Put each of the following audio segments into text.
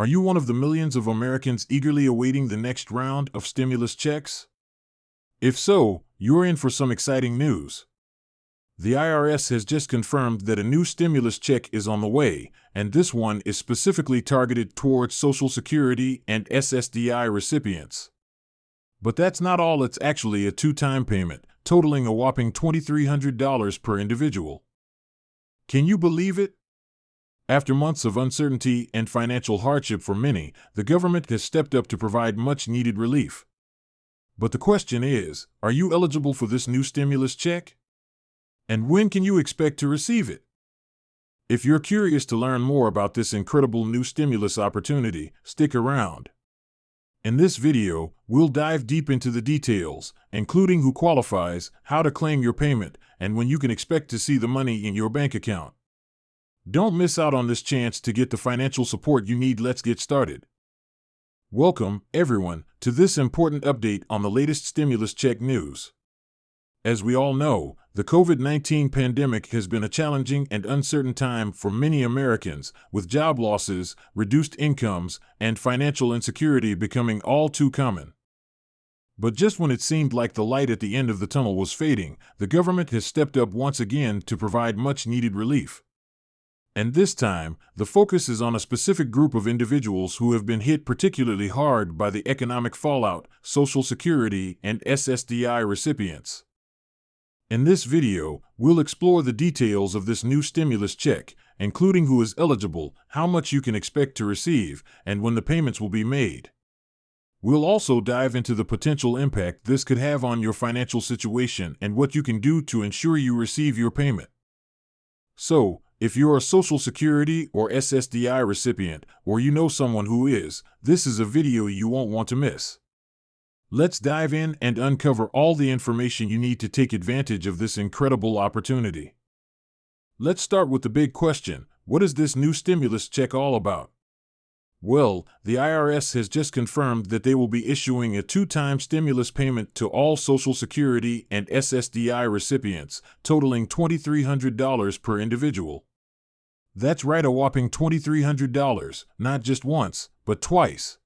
Are you one of the millions of Americans eagerly awaiting the next round of stimulus checks? If so, you're in for some exciting news. The IRS has just confirmed that a new stimulus check is on the way, and this one is specifically targeted towards Social Security and SSDI recipients. But that's not all. It's actually a two-time payment, totaling a whopping $2,300 per individual. Can you believe it? After months of uncertainty and financial hardship for many, the government has stepped up to provide much-needed relief. But the question is, are you eligible for this new stimulus check? And when can you expect to receive it? If you're curious to learn more about this incredible new stimulus opportunity, stick around. In this video, we'll dive deep into the details, including who qualifies, how to claim your payment, and when you can expect to see the money in your bank account. Don't miss out on this chance to get the financial support you need. Let's get started. Welcome, everyone, to this important update on the latest stimulus check news. As we all know, the COVID-19 pandemic has been a challenging and uncertain time for many Americans, with job losses, reduced incomes, and financial insecurity becoming all too common. But just when it seemed like the light at the end of the tunnel was fading, the government has stepped up once again to provide much-needed relief. And this time, the focus is on a specific group of individuals who have been hit particularly hard by the economic fallout: Social Security and SSDI recipients. In this video, we'll explore the details of this new stimulus check, including who is eligible, how much you can expect to receive, and when the payments will be made. We'll also dive into the potential impact this could have on your financial situation and what you can do to ensure you receive your payment. So, if you're a Social Security or SSDI recipient, or you know someone who is, this is a video you won't want to miss. Let's dive in and uncover all the information you need to take advantage of this incredible opportunity. Let's start with the big question: what is this new stimulus check all about? Well, the IRS has just confirmed that they will be issuing a two-time stimulus payment to all Social Security and SSDI recipients, totaling $2,300 per individual. That's right, a whopping $2,300, not just once, but twice.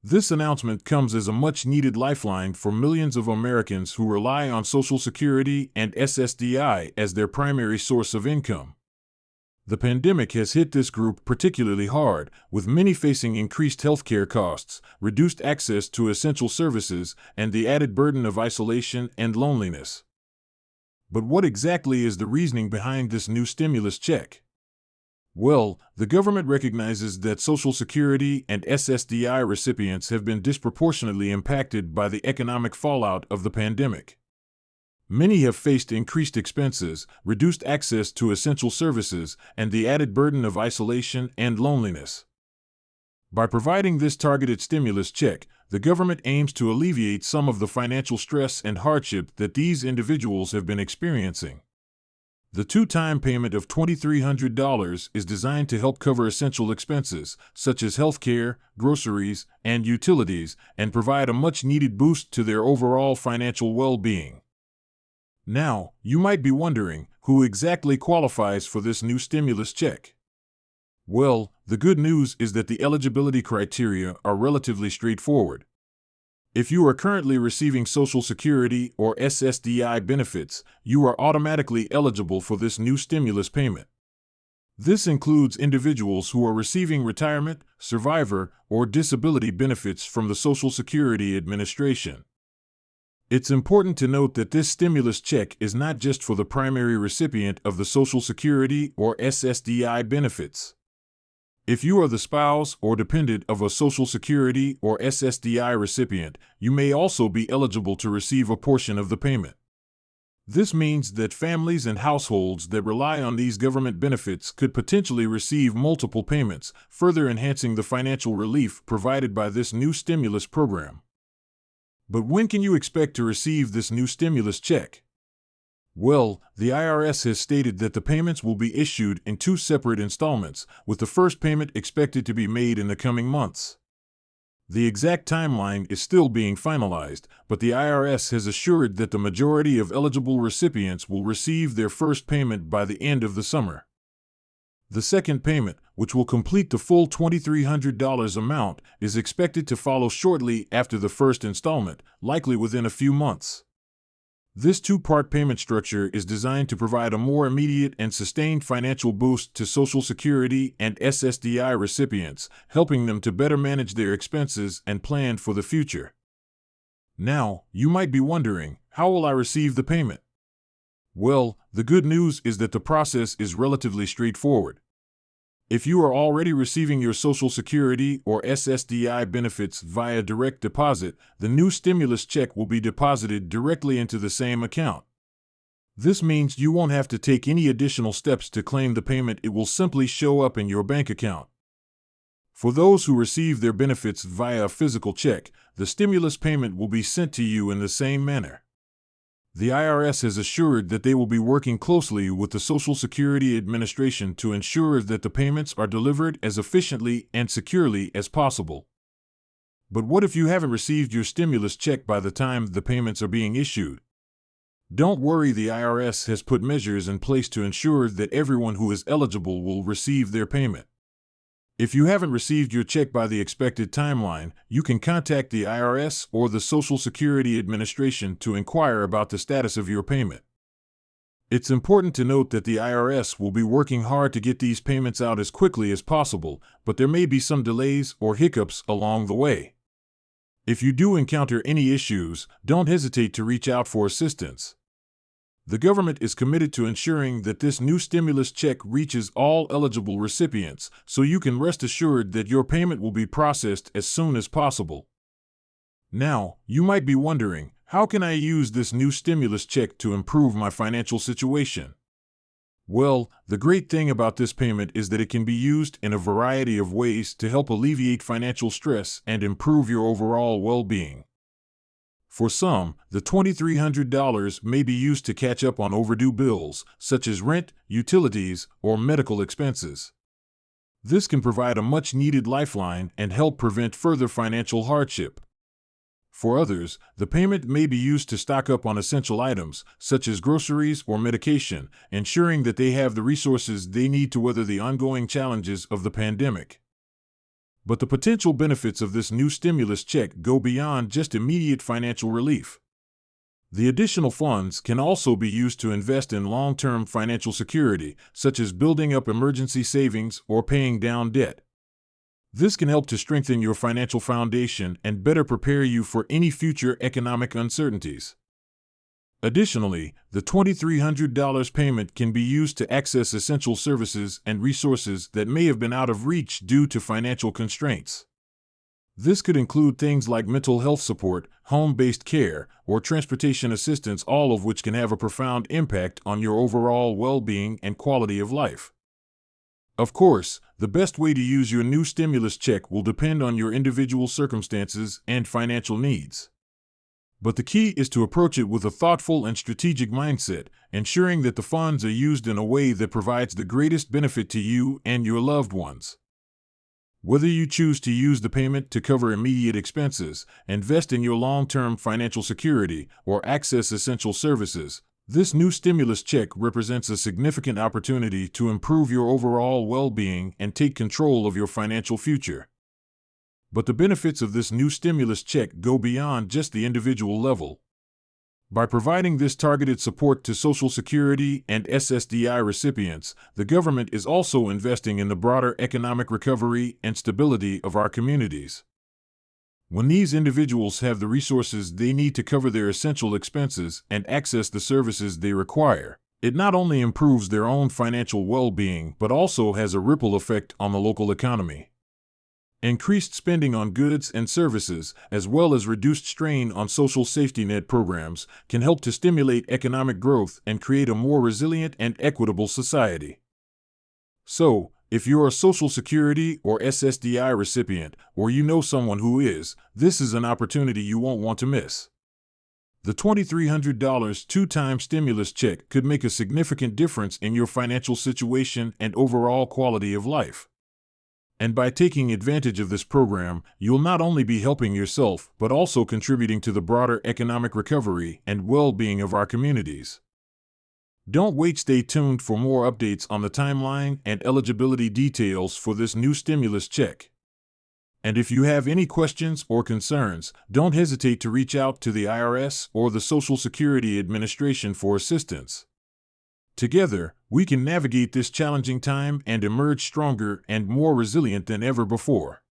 This announcement comes as a much-needed lifeline for millions of Americans who rely on Social Security and SSDI as their primary source of income. The pandemic has hit this group particularly hard, with many facing increased healthcare costs, reduced access to essential services, and the added burden of isolation and loneliness. But what exactly is the reasoning behind this new stimulus check? Well, the government recognizes that Social Security and SSDI recipients have been disproportionately impacted by the economic fallout of the pandemic. Many have faced increased expenses, reduced access to essential services, and the added burden of isolation and loneliness. By providing this targeted stimulus check, the government aims to alleviate some of the financial stress and hardship that these individuals have been experiencing. The two-time payment of $2,300 is designed to help cover essential expenses, such as health care, groceries, and utilities, and provide a much-needed boost to their overall financial well-being. Now, you might be wondering, who exactly qualifies for this new stimulus check? Well, the good news is that the eligibility criteria are relatively straightforward. If you are currently receiving Social Security or SSDI benefits, you are automatically eligible for this new stimulus payment. This includes individuals who are receiving retirement, survivor, or disability benefits from the Social Security Administration. It's important to note that this stimulus check is not just for the primary recipient of the Social Security or SSDI benefits. If you are the spouse or dependent of a Social Security or SSDI recipient, you may also be eligible to receive a portion of the payment. This means that families and households that rely on these government benefits could potentially receive multiple payments, further enhancing the financial relief provided by this new stimulus program. But when can you expect to receive this new stimulus check? Well, the IRS has stated that the payments will be issued in two separate installments, with the first payment expected to be made in the coming months. The exact timeline is still being finalized, but the IRS has assured that the majority of eligible recipients will receive their first payment by the end of the summer. The second payment, which will complete the full $2,300 amount, is expected to follow shortly after the first installment, likely within a few months. This two-part payment structure is designed to provide a more immediate and sustained financial boost to Social Security and SSDI recipients, helping them to better manage their expenses and plan for the future. Now, you might be wondering, how will I receive the payment? Well, the good news is that the process is relatively straightforward. If you are already receiving your Social Security or SSDI benefits via direct deposit, the new stimulus check will be deposited directly into the same account. This means you won't have to take any additional steps to claim the payment. It will simply show up in your bank account. For those who receive their benefits via a physical check, the stimulus payment will be sent to you in the same manner. The IRS has assured that they will be working closely with the Social Security Administration to ensure that the payments are delivered as efficiently and securely as possible. But what if you haven't received your stimulus check by the time the payments are being issued? Don't worry, the IRS has put measures in place to ensure that everyone who is eligible will receive their payment. If you haven't received your check by the expected timeline, you can contact the IRS or the Social Security Administration to inquire about the status of your payment. It's important to note that the IRS will be working hard to get these payments out as quickly as possible, but there may be some delays or hiccups along the way. If you do encounter any issues, don't hesitate to reach out for assistance. The government is committed to ensuring that this new stimulus check reaches all eligible recipients, so you can rest assured that your payment will be processed as soon as possible. Now, you might be wondering, how can I use this new stimulus check to improve my financial situation? Well, the great thing about this payment is that it can be used in a variety of ways to help alleviate financial stress and improve your overall well-being. For some, the $2,300 may be used to catch up on overdue bills, such as rent, utilities, or medical expenses. This can provide a much-needed lifeline and help prevent further financial hardship. For others, the payment may be used to stock up on essential items, such as groceries or medication, ensuring that they have the resources they need to weather the ongoing challenges of the pandemic. But the potential benefits of this new stimulus check go beyond just immediate financial relief. The additional funds can also be used to invest in long-term financial security, such as building up emergency savings or paying down debt. This can help to strengthen your financial foundation and better prepare you for any future economic uncertainties. Additionally, the $2,300 payment can be used to access essential services and resources that may have been out of reach due to financial constraints. This could include things like mental health support, home-based care, or transportation assistance, all of which can have a profound impact on your overall well-being and quality of life. Of course, the best way to use your new stimulus check will depend on your individual circumstances and financial needs. But the key is to approach it with a thoughtful and strategic mindset, ensuring that the funds are used in a way that provides the greatest benefit to you and your loved ones. Whether you choose to use the payment to cover immediate expenses, invest in your long-term financial security, or access essential services, this new stimulus check represents a significant opportunity to improve your overall well-being and take control of your financial future. But the benefits of this new stimulus check go beyond just the individual level. By providing this targeted support to Social Security and SSDI recipients, the government is also investing in the broader economic recovery and stability of our communities. When these individuals have the resources they need to cover their essential expenses and access the services they require, it not only improves their own financial well-being but also has a ripple effect on the local economy. Increased spending on goods and services, as well as reduced strain on social safety net programs, can help to stimulate economic growth and create a more resilient and equitable society. So, if you're a Social Security or SSDI recipient, or you know someone who is, this is an opportunity you won't want to miss. The $2,300 two-time stimulus check could make a significant difference in your financial situation and overall quality of life. And by taking advantage of this program, you'll not only be helping yourself, but also contributing to the broader economic recovery and well-being of our communities. Don't wait, stay tuned for more updates on the timeline and eligibility details for this new stimulus check. And if you have any questions or concerns, don't hesitate to reach out to the IRS or the Social Security Administration for assistance. Together, we can navigate this challenging time and emerge stronger and more resilient than ever before.